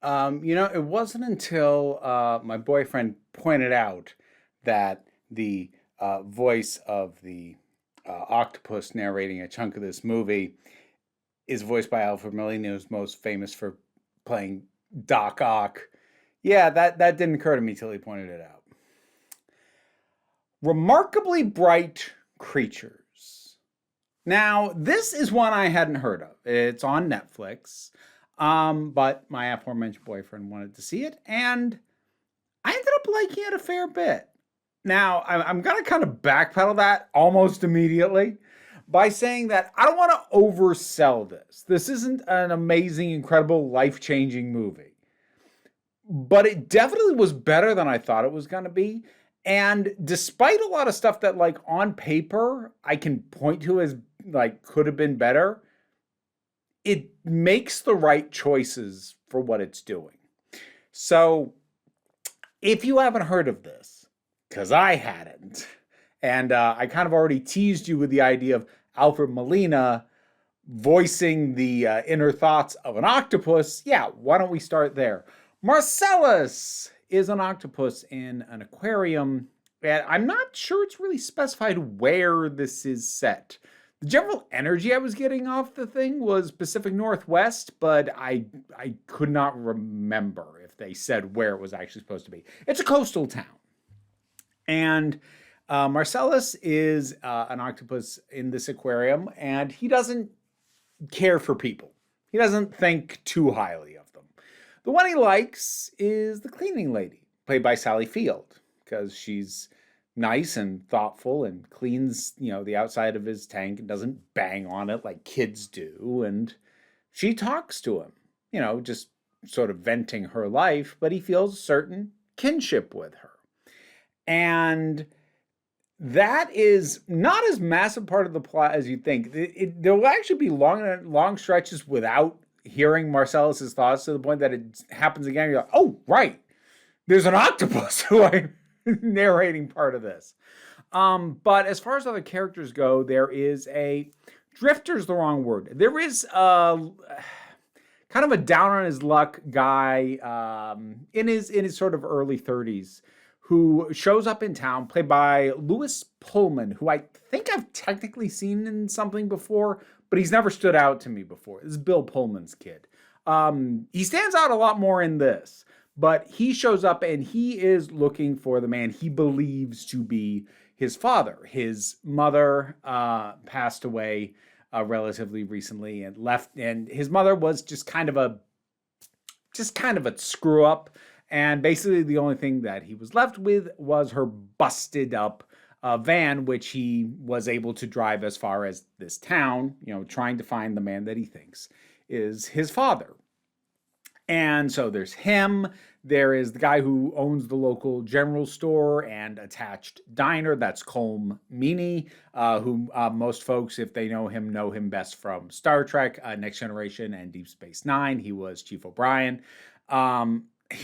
It wasn't until my boyfriend pointed out that the voice of the octopus narrating a chunk of this movie is voiced by Alfred Molina, who's most famous for playing Doc Ock. Yeah, that didn't occur to me till he pointed it out. Remarkably Bright Creatures. Now, this is one I hadn't heard of. It's on Netflix, but my aforementioned boyfriend wanted to see it, and I ended up liking it a fair bit. Now, I'm going to kind of backpedal that almost immediately by saying that I don't want to oversell this. This isn't an amazing, incredible, life-changing movie. But it definitely was better than I thought it was going to be. And despite a lot of stuff that, like, on paper, I can point to as, like, could have been better, it makes the right choices for what it's doing. So, if you haven't heard of this, because I hadn't, and I kind of already teased you with the idea of Alfred Molina voicing the inner thoughts of an octopus, yeah, why don't we start there? Marcellus is an octopus in an aquarium, and I'm not sure it's really specified where this is set. The general energy I was getting off the thing was Pacific Northwest, but I could not remember if they said where it was actually supposed to be. It's a coastal town. And Marcellus is an octopus in this aquarium, and he doesn't care for people. He doesn't think too highly of them. The one he likes is the cleaning lady, played by Sally Field, because she's nice and thoughtful and cleans, the outside of his tank and doesn't bang on it like kids do. And she talks to him, just sort of venting her life, but he feels a certain kinship with her. And that is not as massive part of the plot as you think. There will actually be long stretches without hearing Marcellus's thoughts, to the point that it happens again. You're like, oh, right. There's an octopus who I'm narrating part of this. But as far as other characters go, there is drifter's the wrong word. There is kind of a down on his luck guy in his sort of early 30s who shows up in town, played by Lewis Pullman, who I think I've technically seen in something before, but he's never stood out to me before. This is Bill Pullman's kid. He stands out a lot more in this, but he shows up and he is looking for the man he believes to be his father. His mother passed away relatively recently and left, and his mother was just kind of a screw up. And basically the only thing that he was left with was her busted up van, which he was able to drive as far as this town, trying to find the man that he thinks is his father. And so there's him. There is the guy who owns the local general store and attached diner. That's Colm Meaney, who most folks, if they know him best from Star Trek, Next Generation, and Deep Space Nine. He was Chief O'Brien.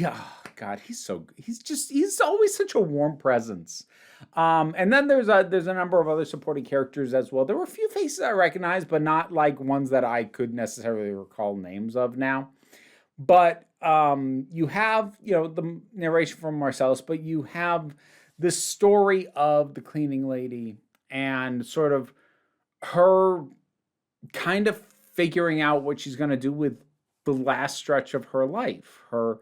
Oh God, he's always such a warm presence. And then there's a number of other supporting characters as well. There were a few faces I recognized, but not like ones that I could necessarily recall names of now. But you have, the narration from Marcellus, but you have the story of the cleaning lady and sort of her kind of figuring out what she's going to do with the last stretch of her life. Her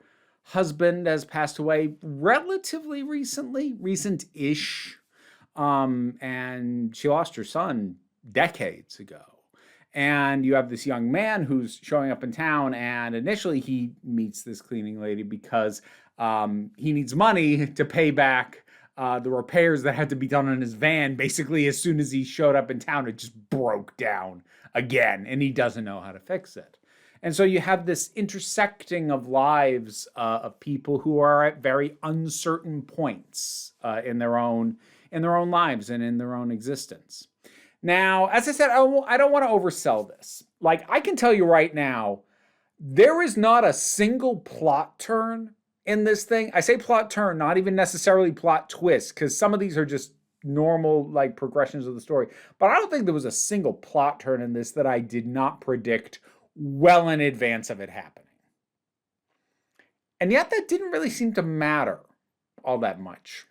husband has passed away relatively recent-ish, and she lost her son decades ago. And you have this young man who's showing up in town, and initially he meets this cleaning lady because he needs money to pay back the repairs that had to be done on his van. Basically, as soon as he showed up in town, it just broke down again, and he doesn't know how to fix it. And so you have this intersecting of lives of people who are at very uncertain points in their own lives and in their own existence. Now, as I said, I don't want to oversell this. Like, I can tell you right now, there is not a single plot turn in this thing. I say plot turn, not even necessarily plot twist, because some of these are just normal, like, progressions of the story. But I don't think there was a single plot turn in this that I did not predict well in advance of it happening. And yet that didn't really seem to matter all that much.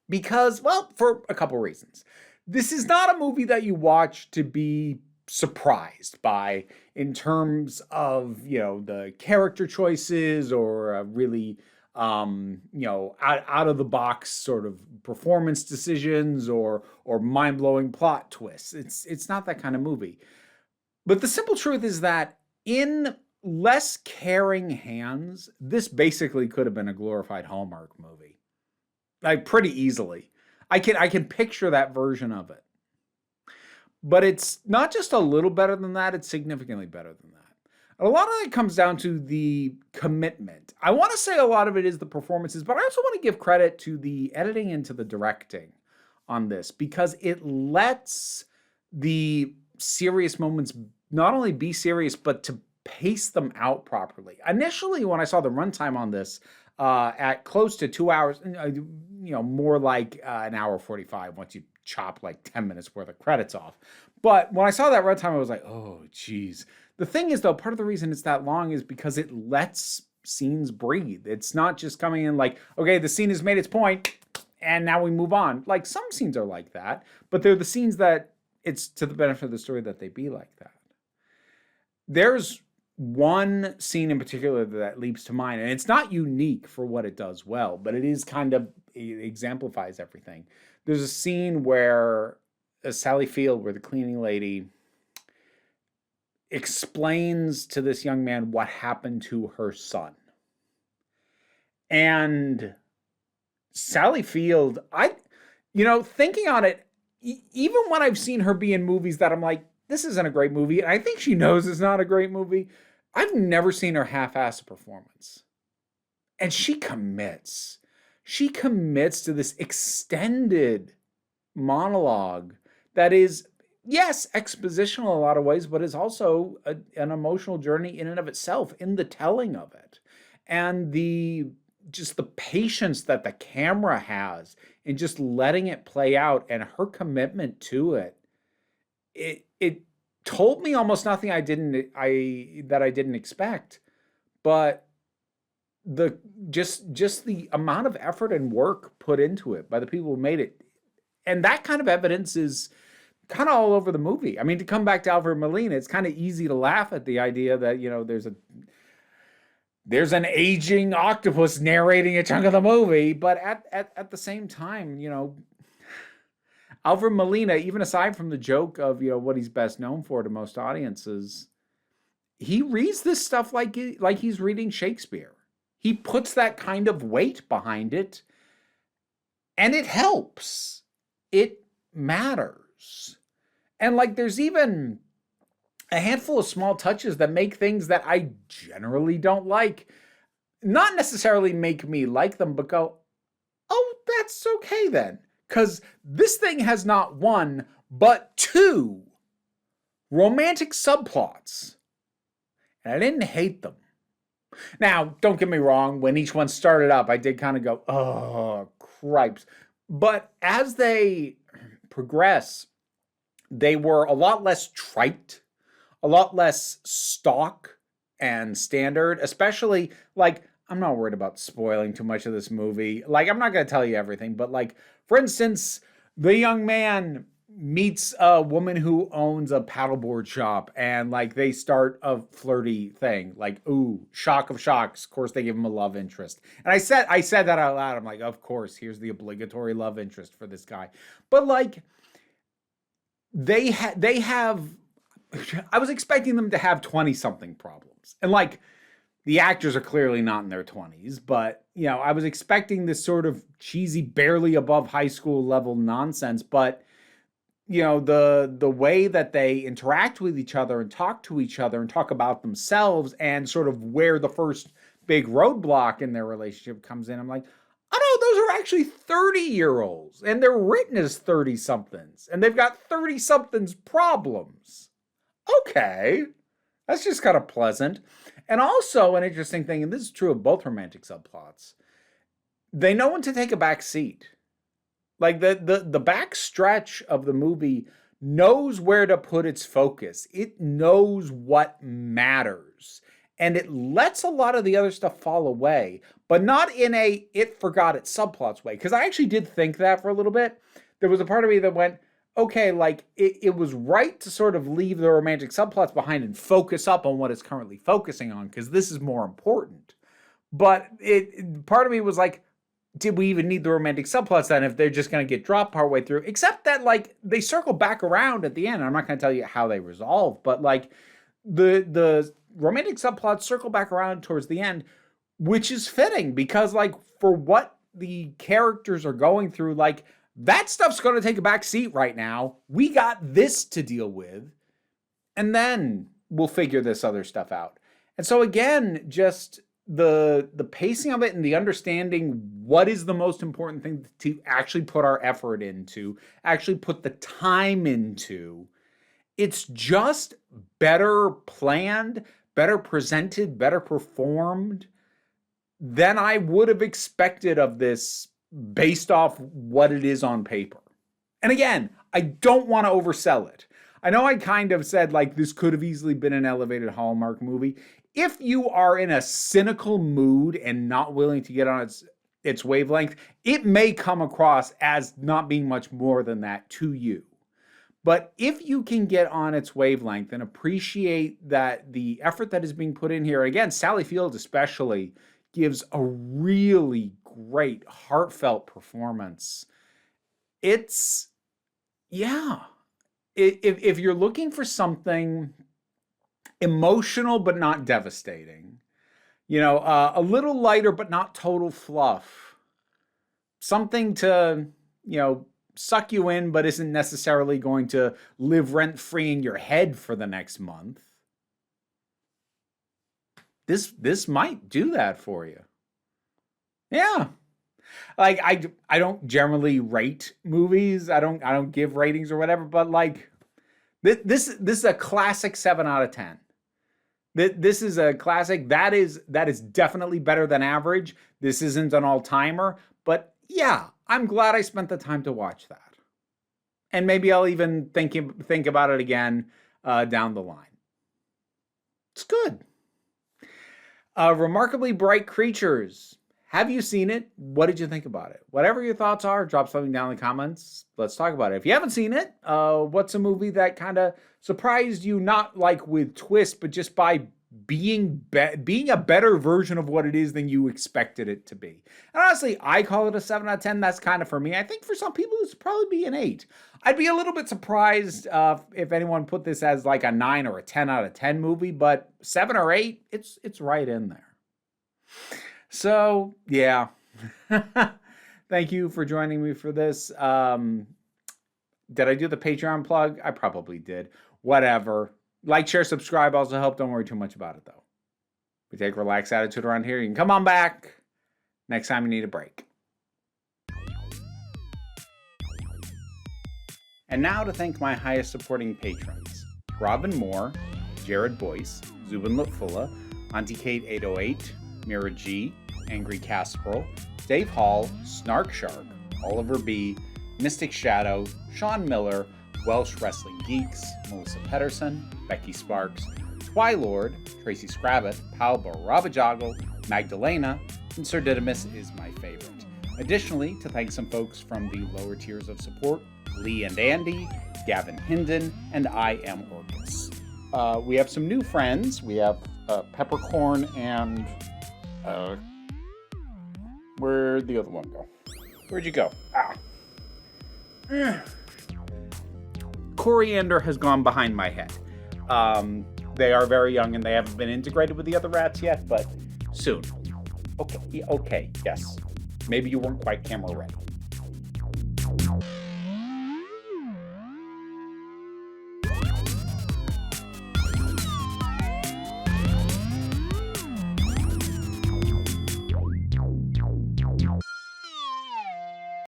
Because, well, for a couple reasons. This is not a movie that you watch to be surprised by in terms of, the character choices or really, out of the box sort of performance decisions or mind-blowing plot twists. It's not that kind of movie. But the simple truth is that in less caring hands, this basically could have been a glorified Hallmark movie. Like, pretty easily. I can picture that version of it. But it's not just a little better than that, it's significantly better than that. A lot of it comes down to the commitment. I want to say a lot of it is the performances, but I also want to give credit to the editing and to the directing on this, because it lets the serious moments not only be serious, but to pace them out properly. Initially, when I saw the runtime on this, at close to 2 hours, more like an hour 45 once you chop like 10 minutes worth of credits off. But when I saw that runtime, I was like, oh, geez. The thing is, though, part of the reason it's that long is because it lets scenes breathe. It's not just coming in like, okay, the scene has made its point, and now we move on. Like, some scenes are like that, but they're the scenes that it's to the benefit of the story that they be like that. There's one scene in particular that leaps to mind, and it's not unique for what it does well, but it is it exemplifies everything. There's a scene where Sally Field, where the cleaning lady explains to this young man what happened to her son. And Sally Field, thinking on it, even when I've seen her be in movies that I'm like, this isn't a great movie, and I think she knows it's not a great movie, I've never seen her half-ass a performance. And she commits. She commits to this extended monologue that is, yes, expositional in a lot of ways, but is also an emotional journey in and of itself in the telling of it. And just the patience that the camera has in just letting it play out, and her commitment to it, it told me almost nothing I didn't expect, but just the amount of effort and work put into it by the people who made it, and that kind of evidence is kind of all over the movie. I mean, to come back to Alfred Molina, it's kind of easy to laugh at the idea that there's an aging octopus narrating a chunk of the movie, but at the same time, Alfred Molina, even aside from the joke of, what he's best known for to most audiences, he reads this stuff like he's reading Shakespeare. He puts that kind of weight behind it, and it helps. It matters. And there's even a handful of small touches that make things that I generally don't like, not necessarily make me like them, but go, oh, that's okay then. Because this thing has not one, but two romantic subplots. And I didn't hate them. Now, don't get me wrong, when each one started up, I did kind of go, oh, cripes. But as they progress, they were a lot less trite, a lot less stock and standard, especially, I'm not worried about spoiling too much of this movie. I'm not going to tell you everything, but for instance, the young man meets a woman who owns a paddleboard shop, and they start a flirty thing. Ooh, shock of shocks. Of course, they give him a love interest. And I said that out loud. I'm like, of course, here's the obligatory love interest for this guy. But they have, I was expecting them to have 20-something problems. And the actors are clearly not in their 20s, but, I was expecting this sort of cheesy, barely above high school level nonsense. But, the way that they interact with each other and talk to each other and talk about themselves and sort of where the first big roadblock in their relationship comes in, I'm like, oh no, those are actually 30-year-olds, and they're written as 30-somethings, and they've got 30-somethings problems. Okay, that's just kind of pleasant. And also an interesting thing, and this is true of both romantic subplots, they know when to take a back seat. The back stretch of the movie knows where to put its focus. It knows what matters. And it lets a lot of the other stuff fall away, but not in a it forgot its subplots way. Because I actually did think that for a little bit. There was a part of me that went, okay, like it was right to sort of leave the romantic subplots behind and focus up on what it's currently focusing on, because this is more important. But part of me was like, did we even need the romantic subplots then if they're just going to get dropped partway through? Except that, like, they circle back around at the end. I'm not going to tell you how they resolve, but like the romantic subplots circle back around towards the end, which is fitting because, like, for what the characters are going through, like, that stuff's going to take a back seat right now. We got this to deal with, and then we'll figure this other stuff out. And so again, just the pacing of it and the understanding what is the most important thing to actually put our effort into, actually put the time into. It's just better planned, better presented, better performed than I would have expected of this based off what it is on paper. And again, I don't want to oversell it. I know I kind of said, like, this could have easily been an elevated Hallmark movie. If you are in a cynical mood and not willing to get on its wavelength, it may come across as not being much more than that to you. But if you can get on its wavelength and appreciate that the effort that is being put in here, again, Sally Field especially gives a really great, heartfelt performance. It's, yeah. If you're looking for something emotional but not devastating, a little lighter but not total fluff, something to, suck you in but isn't necessarily going to live rent-free in your head for the next month, this might do that for you. Yeah. Like, I don't generally rate movies. I don't give ratings or whatever, but like this is a classic 7 out of 10. This is a classic that is definitely better than average. This isn't an all-timer, but yeah, I'm glad I spent the time to watch that. And maybe I'll even think about it again down the line. It's good. Remarkably Bright Creatures. Have you seen it? What did you think about it? Whatever your thoughts are, drop something down in the comments. Let's talk about it. If you haven't seen it, what's a movie that kind of surprised you, not like with twists, but just by being a better version of what it is than you expected it to be? And honestly, I call it a 7 out of 10. That's kind of for me. I think for some people, it's probably be an 8. I'd be a little bit surprised if anyone put this as like a 9 or a 10 out of 10 movie, but 7 or 8, it's right in there. So, yeah. Thank you for joining me for this. Did I do the Patreon plug? I probably did. Whatever. Like, share, subscribe also help. Don't worry too much about it, though. We take a relaxed attitude around here. You can come on back next time you need a break. And now to thank my highest supporting patrons: Robin Moore, Jared Boyce, Zubin Lutfula, Auntie Kate 808, Mira G, Angry Casperl, Dave Hall, Snark Shark, Oliver B, Mystic Shadow, Sean Miller, Welsh Wrestling Geeks, Melissa Pedersen, Becky Sparks, Twylord, Tracy Scrabbit, Paul Barabajoggle, Magdalena, and Sir Didymus is my favorite. Additionally, to thank some folks from the lower tiers of support: Lee and Andy, Gavin Hinden, and I Am Orcus. We have some new friends. We have Peppercorn and where'd the other one go? Where'd you go? Coriander has gone behind my head. They are very young and they haven't been integrated with the other rats yet, but soon. Okay, yes. Maybe you weren't quite camera ready.